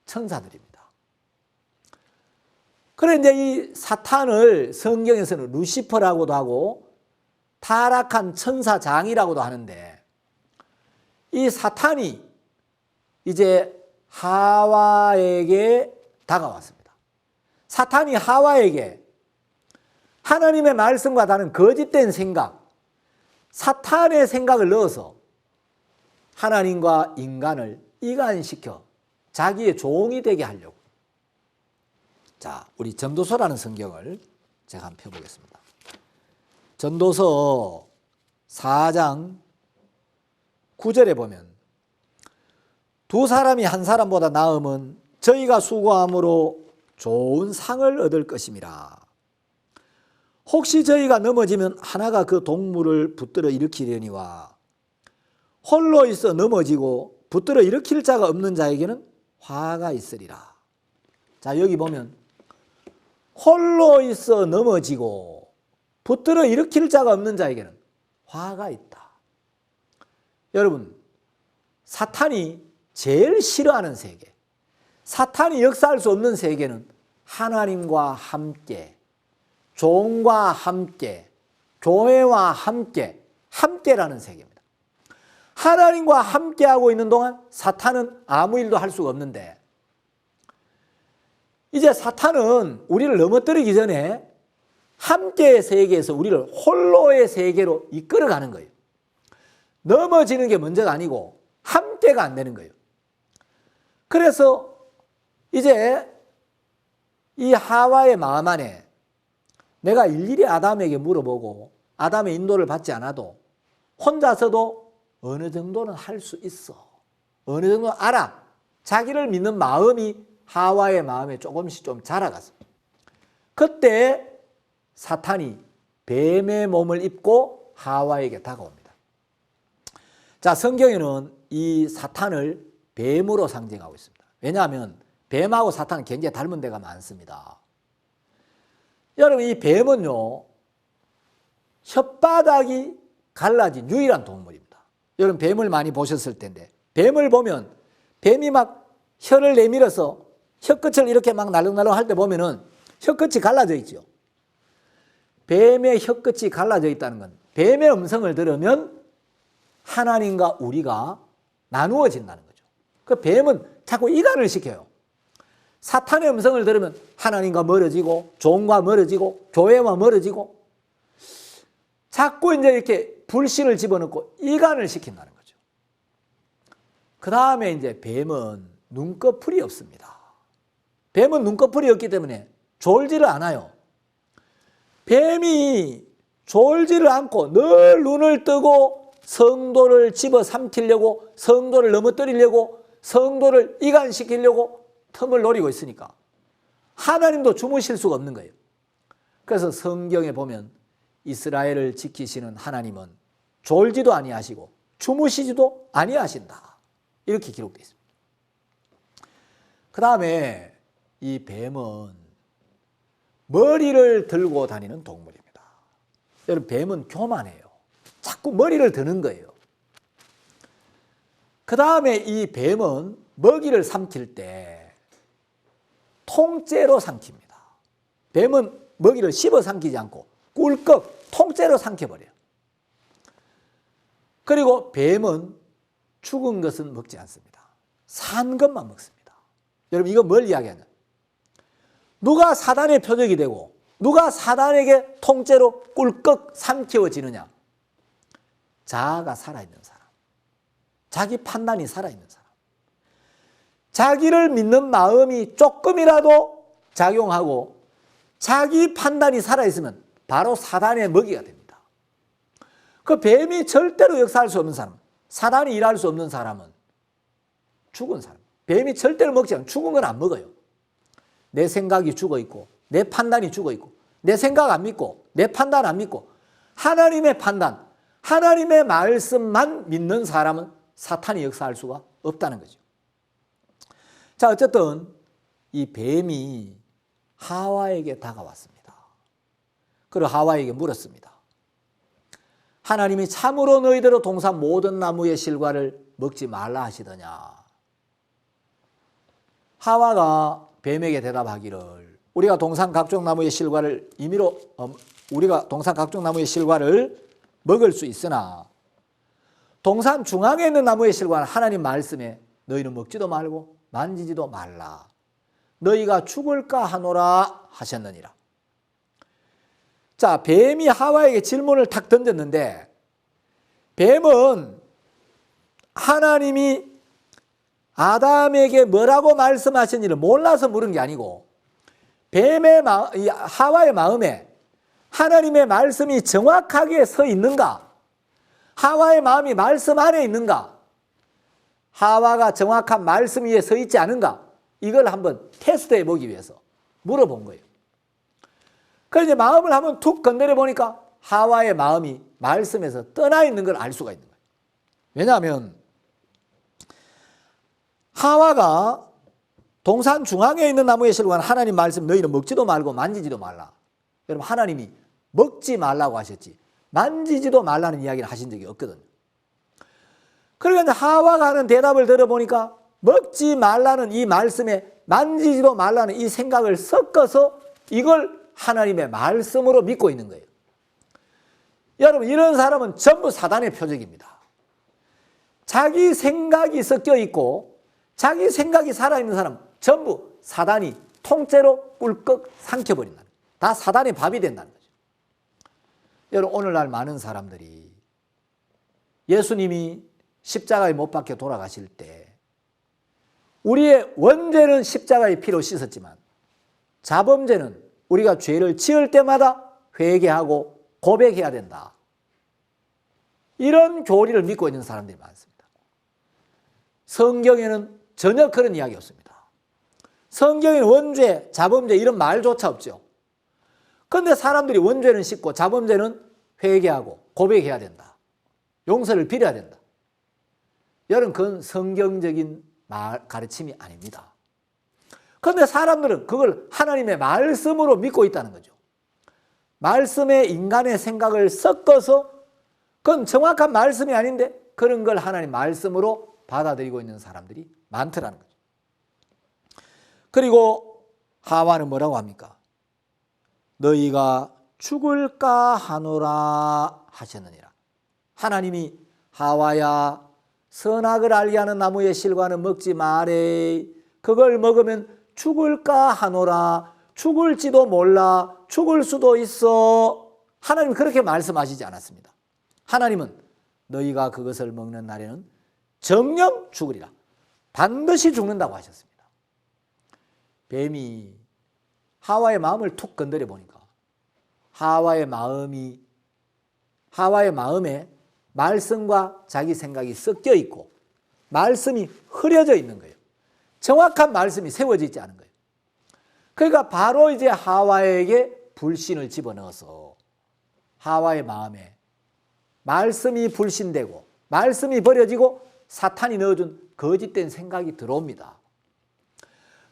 천사들입니다. 그래 이제 이 사탄을 성경에서는 루시퍼라고도 하고 타락한 천사장이라고도 하는데 이 사탄이 이제 하와에게 다가왔습니다. 사탄이 하와에게 하나님의 말씀과 다른 거짓된 생각, 사탄의 생각을 넣어서 하나님과 인간을 이간시켜 자기의 종이 되게 하려고. 자, 우리 전도서라는 성경을 제가 한번 펴보겠습니다. 전도서 4장 9절에 보면 두 사람이 한 사람보다 나음은 저희가 수고함으로 좋은 상을 얻을 것임이라. 혹시 저희가 넘어지면 하나가 그 동물을 붙들어 일으키려니와 홀로 있어 넘어지고 붙들어 일으킬 자가 없는 자에게는 화가 있으리라. 자, 여기 보면 홀로 있어 넘어지고 붙들어 일으킬 자가 없는 자에게는 화가 있다. 여러분, 사탄이 제일 싫어하는 세계, 사탄이 역사할 수 없는 세계는 하나님과 함께, 종과 함께, 교회와 함께, 함께라는 세계입니다. 하나님과 함께하고 있는 동안 사탄은 아무 일도 할 수가 없는데, 이제 사탄은 우리를 넘어뜨리기 전에 함께의 세계에서 우리를 홀로의 세계로 이끌어가는 거예요. 넘어지는 게 문제가 아니고 함께가 안 되는 거예요. 그래서 이제 이 하와의 마음 안에 내가 일일이 아담에게 물어보고 아담의 인도를 받지 않아도 혼자서도 어느 정도는 할 수 있어. 어느 정도 알아. 자기를 믿는 마음이 하와의 마음에 조금씩 좀 자라갔어. 그때 사탄이 뱀의 몸을 입고 하와에게 다가옵니다. 자, 성경에는 이 사탄을 뱀으로 상징하고 있습니다. 왜냐하면 뱀하고 사탄은 굉장히 닮은 데가 많습니다. 여러분, 이 뱀은요, 혓바닥이 갈라진 유일한 동물입니다. 여러분, 뱀을 많이 보셨을 텐데, 뱀을 보면 뱀이 막 혀를 내밀어서 혀끝을 이렇게 막 날렁날렁 할 때 보면은 혀끝이 갈라져 있죠. 뱀의 혀끝이 갈라져 있다는 건 뱀의 음성을 들으면 하나님과 우리가 나누어진다는 거죠. 그 뱀은 자꾸 이간을 시켜요. 사탄의 음성을 들으면 하나님과 멀어지고 종과 멀어지고 교회와 멀어지고 자꾸 이제 이렇게 불신을 집어넣고 이간을 시킨다는 거죠. 그 다음에 이제 뱀은 눈꺼풀이 없습니다. 뱀은 눈꺼풀이 없기 때문에 졸지를 않아요. 뱀이 졸지를 않고 늘 눈을 뜨고 성도를 집어삼키려고, 성도를 넘어뜨리려고, 성도를 이간시키려고 틈을 노리고 있으니까 하나님도 주무실 수가 없는 거예요. 그래서 성경에 보면 이스라엘을 지키시는 하나님은 졸지도 아니하시고 주무시지도 아니하신다. 이렇게 기록되어 있습니다. 그 다음에 이 뱀은 머리를 들고 다니는 동물입니다. 여러분, 뱀은 교만해요. 자꾸 머리를 드는 거예요. 그 다음에 이 뱀은 먹이를 삼킬 때 통째로 삼킵니다. 뱀은 먹이를 씹어 삼키지 않고 꿀꺽 통째로 삼켜버려요. 그리고 뱀은 죽은 것은 먹지 않습니다. 산 것만 먹습니다. 여러분, 이거 뭘 이야기하냐? 누가 사단의 표적이 되고 누가 사단에게 통째로 꿀꺽 삼키워지느냐? 자아가 살아있는 사람, 자기 판단이 살아있는 사람, 자기를 믿는 마음이 조금이라도 작용하고 자기 판단이 살아있으면 바로 사단의 먹이가 됩니다. 그 뱀이 절대로 역사할 수 없는 사람, 사단이 일할 수 없는 사람은 죽은 사람. 뱀이 절대로 먹지 않아요. 죽은 건 안 먹어요. 내 생각이 죽어있고 내 판단이 죽어있고 내 생각 안 믿고 내 판단 안 믿고 하나님의 판단, 하나님의 말씀만 믿는 사람은 사탄이 역사할 수가 없다는 거죠. 자, 어쨌든 이 뱀이 하와에게 다가왔습니다. 그리고 하와에게 물었습니다. 하나님이 참으로 너희대로 동산 모든 나무의 실과를 먹지 말라 하시더냐? 하와가 뱀에게 대답하기를, 우리가 동산 각종 나무의 실과를 임의로 우리가 동산 각종 나무의 실과를 먹을 수 있으나 동산 중앙에 있는 나무의 실과는 하나님 말씀에 너희는 먹지도 말고 만지지도 말라. 너희가 죽을까 하노라 하셨느니라. 자, 뱀이 하와에게 질문을 탁 던졌는데, 뱀은 하나님이 아담에게 뭐라고 말씀하셨는지를 몰라서 물은 게 아니고 하와의 마음에 하나님의 말씀이 정확하게 서 있는가, 하와의 마음이 말씀 안에 있는가, 하와가 정확한 말씀 위에 서 있지 않은가, 이걸 한번 테스트해 보기 위해서 물어본 거예요. 그래서 이제 마음을 한번 툭 건드려 보니까 하와의 마음이 말씀에서 떠나 있는 걸 알 수가 있는 거예요. 왜냐하면 하와가 동산 중앙에 있는 나무의 실과는 하나님 말씀 너희는 먹지도 말고 만지지도 말라. 여러분 하나님이 먹지 말라고 하셨지 만지지도 말라는 이야기를 하신 적이 없거든요. 그러니까 하와가 하는 대답을 들어보니까 먹지 말라는 이 말씀에 만지지도 말라는 이 생각을 섞어서 이걸 하나님의 말씀으로 믿고 있는 거예요. 여러분 이런 사람은 전부 사단의 표적입니다. 자기 생각이 섞여 있고 자기 생각이 살아있는 사람 전부 사단이 통째로 꿀꺽 삼켜버린다는 거예요. 다 사단의 밥이 된다는 거죠. 여러분 오늘날 많은 사람들이 예수님이 십자가에 못 박혀 돌아가실 때 우리의 원죄는 십자가의 피로 씻었지만 자범죄는 우리가 죄를 지을 때마다 회개하고 고백해야 된다. 이런 교리를 믿고 있는 사람들이 많습니다. 성경에는 전혀 그런 이야기 없습니다. 성경에는 원죄, 자범죄 이런 말조차 없죠. 그런데 사람들이 원죄는 씻고 자범죄는 회개하고 고백해야 된다. 용서를 빌어야 된다. 여러분 그건 성경적인 가르침이 아닙니다. 그런데 사람들은 그걸 하나님의 말씀으로 믿고 있다는 거죠. 말씀에 인간의 생각을 섞어서 그건 정확한 말씀이 아닌데 그런 걸 하나님 말씀으로 받아들이고 있는 사람들이 많더라는 거죠. 그리고 하와는 뭐라고 합니까? 너희가 죽을까 하노라 하셨느니라. 하나님이 하와야 선악을 알게 하는 나무의 실과는 먹지 마래. 그걸 먹으면 죽을까 하노라. 죽을지도 몰라. 죽을 수도 있어. 하나님 그렇게 말씀하시지 않았습니다. 하나님은 너희가 그것을 먹는 날에는 정녕 죽으리라. 반드시 죽는다고 하셨습니다. 뱀이 하와의 마음을 툭 건드려 보니까 하와의 마음에 말씀과 자기 생각이 섞여 있고 말씀이 흐려져 있는 거예요. 정확한 말씀이 세워져 있지 않은 거예요. 그러니까 바로 이제 하와에게 불신을 집어넣어서 하와의 마음에 말씀이 불신되고 말씀이 버려지고 사탄이 넣어준 거짓된 생각이 들어옵니다.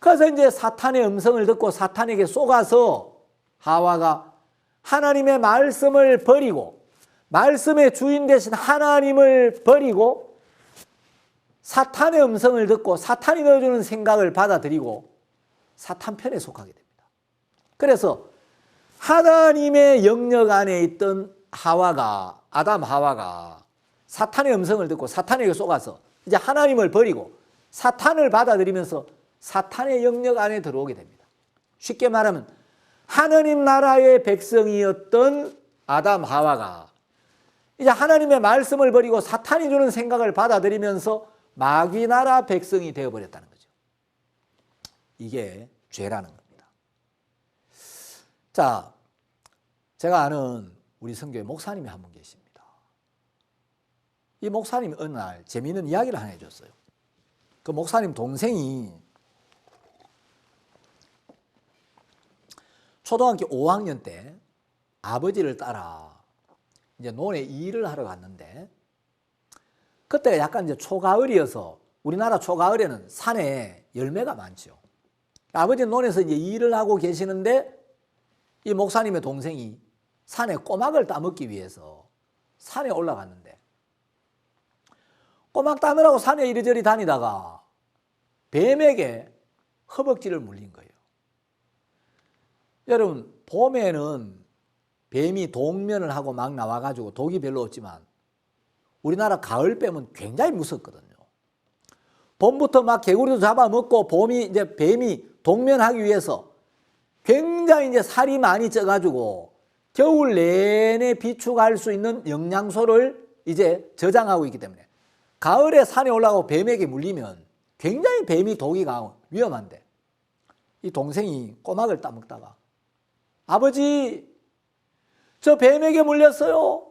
그래서 이제 사탄의 음성을 듣고 사탄에게 속아서 하와가 하나님의 말씀을 버리고 말씀의 주인 되신 하나님을 버리고 사탄의 음성을 듣고 사탄이 넣어주는 생각을 받아들이고 사탄 편에 속하게 됩니다. 그래서 하나님의 영역 안에 있던 아담 하와가 사탄의 음성을 듣고 사탄에게 속아서 이제 하나님을 버리고 사탄을 받아들이면서 사탄의 영역 안에 들어오게 됩니다. 쉽게 말하면 하나님 나라의 백성이었던 아담 하와가 이제 하나님의 말씀을 버리고 사탄이 주는 생각을 받아들이면서 마귀 나라 백성이 되어버렸다는 거죠. 이게 죄라는 겁니다. 자, 제가 아는 우리 선교회 목사님이 한 분 계십니다. 이 목사님이 어느 날 재미있는 이야기를 하나 해줬어요. 그 목사님 동생이 초등학교 5학년 때 아버지를 따라 이제 논에 일을 하러 갔는데 그때가 약간 이제 초가을이어서 우리나라 초가을에는 산에 열매가 많죠. 아버지 논에서 이제 일을 하고 계시는데 이 목사님의 동생이 산에 꼬막을 따먹기 위해서 산에 올라갔는데 꼬막 따느라고 산에 이리저리 다니다가 뱀에게 허벅지를 물린 거예요. 여러분 봄에는 뱀이 동면을 하고 막 나와가지고 독이 별로 없지만 우리나라 가을뱀은 굉장히 무섭거든요. 봄부터 막 개구리도 잡아먹고 이제 뱀이 동면하기 위해서 굉장히 이제 살이 많이 쪄가지고 겨울 내내 비축할 수 있는 영양소를 이제 저장하고 있기 때문에 가을에 산에 올라가고 뱀에게 물리면 굉장히 뱀이 독이 강하고 위험한데 이 동생이 꼬막을 따먹다가 아버지 저 뱀에게 물렸어요.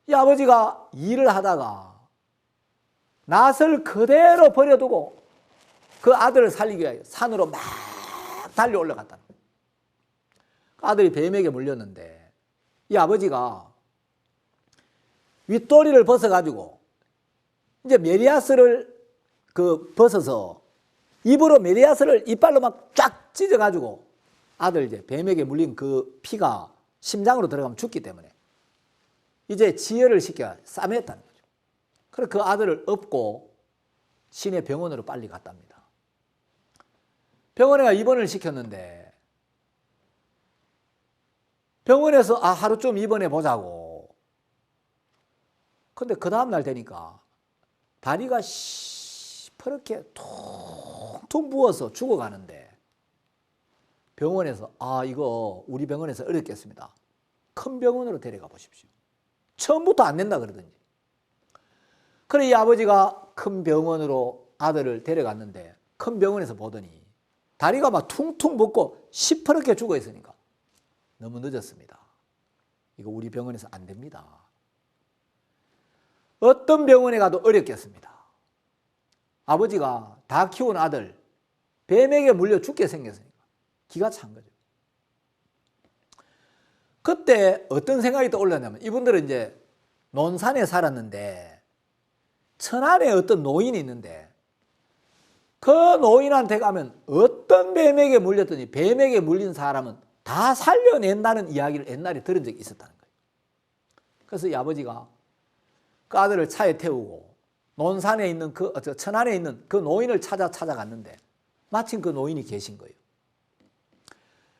이 아버지가 일을 하다가 낫을 그대로 버려두고 그 아들을 살리기 위해 산으로 막 달려 올라갔다. 아들이 뱀에게 물렸는데 이 아버지가 윗도리를 벗어가지고 이제 메리아스를 벗어서 입으로 메리아스를 이빨로 막 쫙 찢어가지고 아들 이제 뱀에게 물린 그 피가 심장으로 들어가면 죽기 때문에 이제 지혈을 시켜 싸매었다는 거죠. 그래서 그 아들을 업고 시내 병원으로 빨리 갔답니다. 병원에 입원을 시켰는데 병원에서 하루 좀 입원해 보자고. 근데 그 다음날 되니까 다리가 시퍼렇게 퉁퉁 부어서 죽어가는데 병원에서 이거 우리 병원에서 어렵겠습니다. 큰 병원으로 데려가 보십시오. 처음부터 안 된다 그러더니. 그래 이 아버지가 큰 병원으로 아들을 데려갔는데 큰 병원에서 보더니 다리가 막 퉁퉁 붓고 시퍼렇게 죽어 있으니까 너무 늦었습니다. 이거 우리 병원에서 안 됩니다. 어떤 병원에 가도 어렵겠습니다. 아버지가 다 키운 아들 뱀에게 물려 죽게 생겼으니까 기가 찬 거죠. 그때 어떤 생각이 떠올랐냐면 이분들은 이제 논산에 살았는데 천안에 어떤 노인이 있는데 그 노인한테 가면 어떤 뱀에게 물렸더니 뱀에게 물린 사람은 다 살려낸다는 이야기를 옛날에 들은 적이 있었다는 거예요. 그래서 이 아버지가 그 아들을 차에 태우고 논산에 있는 천안에 있는 그 노인을 찾아갔는데 마침 그 노인이 계신 거예요.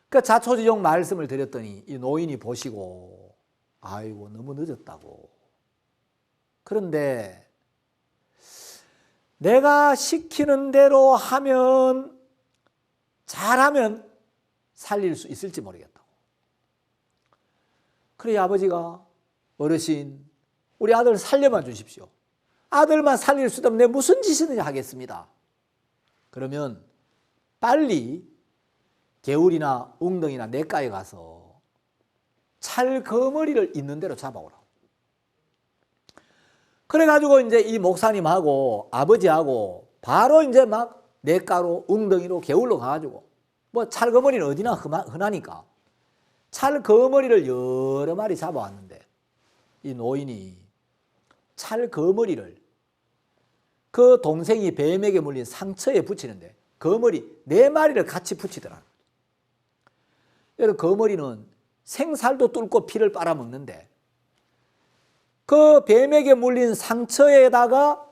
그 자초지종 말씀을 드렸더니 이 노인이 보시고 아이고 너무 늦었다고. 그런데 내가 시키는 대로 하면 잘하면 살릴 수 있을지 모르겠다고. 그래 아버지가 어르신 우리 아들 살려만 주십시오. 아들만 살릴 수 있다면 내가 무슨 짓이든지 하겠습니다. 그러면 빨리 개울이나 웅덩이나 냇가에 가서 찰거머리를 있는 대로 잡아오라고. 그래가지고 이제 이 목사님하고 아버지하고 바로 이제 막 냇가로 웅덩이로 개울로 가가지고 뭐 찰거머리는 어디나 흔하니까 찰거머리를 여러 마리 잡아왔는데 이 노인이 찰거머리를 그 동생이 뱀에게 물린 상처에 붙이는데 거머리 4마리를 같이 붙이더라. 여러분 거머리는 생살도 뚫고 피를 빨아먹는데 그 뱀에게 물린 상처에다가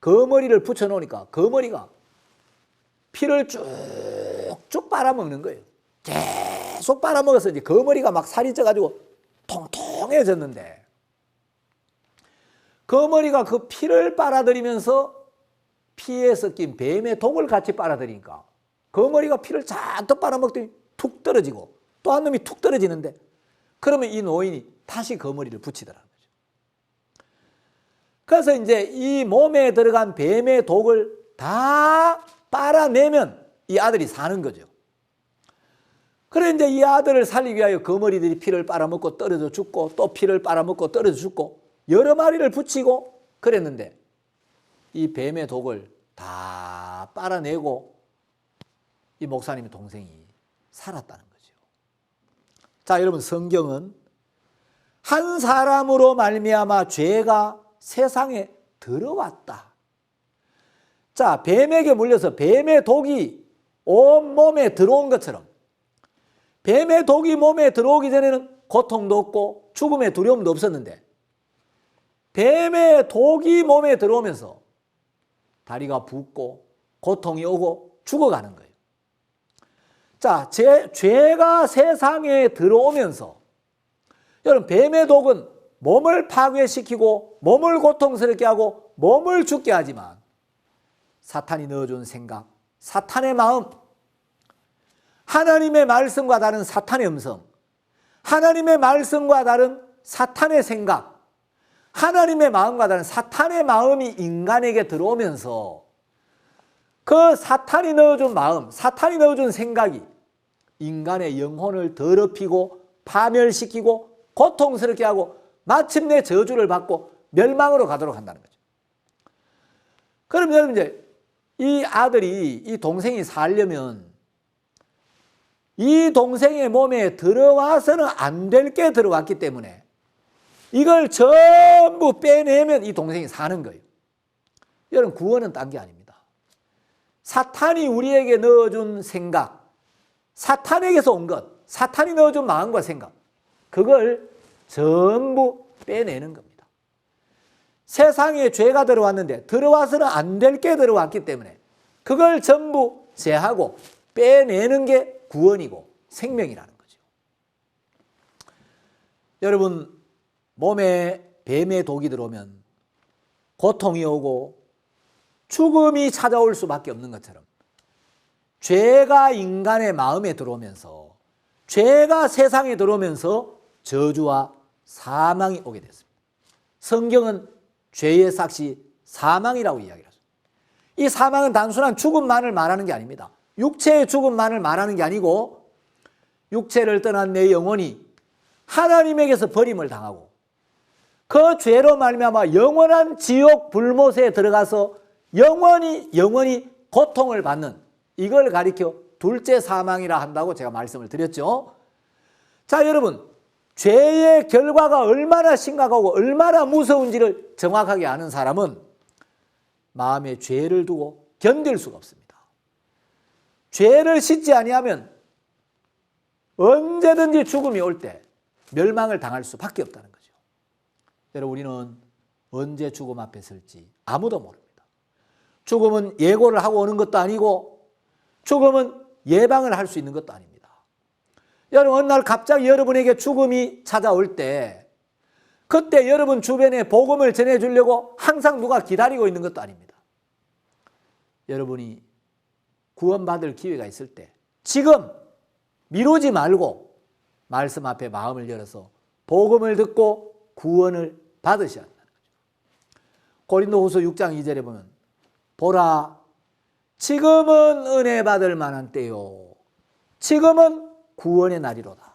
거머리를 붙여놓으니까 거머리가 피를 쭉쭉 빨아먹는 거예요. 계속 빨아먹어서 이제 거머리가 막 살이 쪄가지고 통통해졌는데 거머리가 그 피를 빨아들이면서 피에 섞인 뱀의 독을 같이 빨아들이니까 거머리가 피를 잔뜩 빨아먹더니 툭 떨어지고 또 한 놈이 툭 떨어지는데 그러면 이 노인이 다시 거머리를 붙이더라는 거죠. 그래서 이제 이 몸에 들어간 뱀의 독을 다 빨아내면 이 아들이 사는 거죠. 그래 이제 이 아들을 살리기 위하여 거머리들이 피를 빨아먹고 떨어져 죽고 또 피를 빨아먹고 떨어져 죽고 여러 마리를 붙이고 그랬는데 이 뱀의 독을 다 빨아내고 이 목사님의 동생이 살았다는 거죠. 자, 여러분 성경은 한 사람으로 말미암아 죄가 세상에 들어왔다. 자, 뱀에게 물려서 뱀의 독이 온 몸에 들어온 것처럼 뱀의 독이 몸에 들어오기 전에는 고통도 없고 죽음의 두려움도 없었는데 뱀의 독이 몸에 들어오면서 다리가 붓고 고통이 오고 죽어가는 거예요. 자, 죄가 세상에 들어오면서 여러분 뱀의 독은 몸을 파괴시키고 몸을 고통스럽게 하고 몸을 죽게 하지만 사탄이 넣어준 생각, 사탄의 마음, 하나님의 말씀과 다른 사탄의 음성, 하나님의 말씀과 다른 사탄의 생각, 하나님의 마음과 다른 사탄의 마음이 인간에게 들어오면서 그 사탄이 넣어준 마음, 사탄이 넣어준 생각이 인간의 영혼을 더럽히고 파멸시키고 고통스럽게 하고 마침내 저주를 받고 멸망으로 가도록 한다는 거죠. 그럼 여러분 이제 이 아들이, 이 동생이 살려면 이 동생의 몸에 들어와서는 안 될 게 들어왔기 때문에 이걸 전부 빼내면 이 동생이 사는 거예요. 여러분 구원은 딴 게 아닙니다. 사탄이 우리에게 넣어준 생각, 사탄에게서 온 것, 사탄이 넣어준 마음과 생각, 그걸 전부 빼내는 겁니다. 세상에 죄가 들어왔는데 들어와서는 안 될 게 들어왔기 때문에 그걸 전부 제하고 빼내는 게 구원이고 생명이라는 거죠. 여러분, 몸에 뱀의 독이 들어오면 고통이 오고 죽음이 찾아올 수밖에 없는 것처럼 죄가 인간의 마음에 들어오면서, 죄가 세상에 들어오면서 저주와 사망이 오게 됐습니다. 성경은 죄의 삭시 사망이라고 이야기를 하죠. 이 사망은 단순한 죽음만을 말하는 게 아닙니다. 육체의 죽음만을 말하는 게 아니고 육체를 떠난 내 영혼이 하나님에게서 버림을 당하고 그 죄로 말미암아 영원한 지옥 불못에 들어가서 영원히 고통을 받는, 이걸 가리켜 둘째 사망이라 한다고 제가 말씀을 드렸죠. 자, 여러분, 죄의 결과가 얼마나 심각하고 얼마나 무서운지를 정확하게 아는 사람은 마음에 죄를 두고 견딜 수가 없습니다. 죄를 씻지 아니하면 언제든지 죽음이 올 때 멸망을 당할 수밖에 없다는 거죠. 여러분, 우리는 언제 죽음 앞에 설지 아무도 모릅니다. 죽음은 예고를 하고 오는 것도 아니고 죽음은 예방을 할 수 있는 것도 아닙니다. 여러분, 어느 날 갑자기 여러분에게 죽음이 찾아올 때 그때 여러분 주변에 복음을 전해주려고 항상 누가 기다리고 있는 것도 아닙니다. 여러분이 구원받을 기회가 있을 때 지금 미루지 말고 말씀 앞에 마음을 열어서 복음을 듣고 구원을 받으셔야 한다는 거죠. 고린도후서 6장 2절에 보면 보라, 지금은 은혜 받을 만한 때요, 지금은 구원의 날이로다.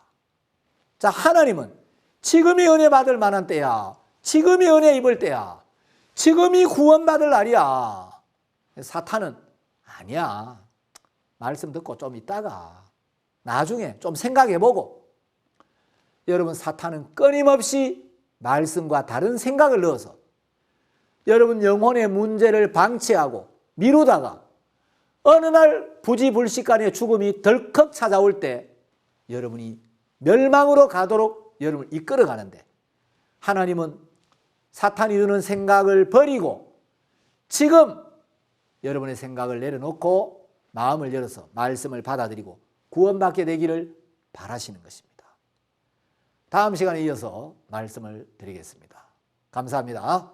자, 하나님은 지금이 은혜 받을 만한 때야, 지금이 은혜 입을 때야, 지금이 구원받을 날이야. 사탄은 아니야, 말씀 듣고 좀 있다가 나중에 좀 생각해보고. 여러분, 사탄은 끊임없이 말씀과 다른 생각을 넣어서 여러분 영혼의 문제를 방치하고 미루다가 어느 날 부지불식간의 죽음이 덜컥 찾아올 때 여러분이 멸망으로 가도록 여러분을 이끌어가는데, 하나님은 사탄이 주는 생각을 버리고 지금 여러분의 생각을 내려놓고 마음을 열어서 말씀을 받아들이고 구원받게 되기를 바라시는 것입니다. 다음 시간에 이어서 말씀을 드리겠습니다. 감사합니다.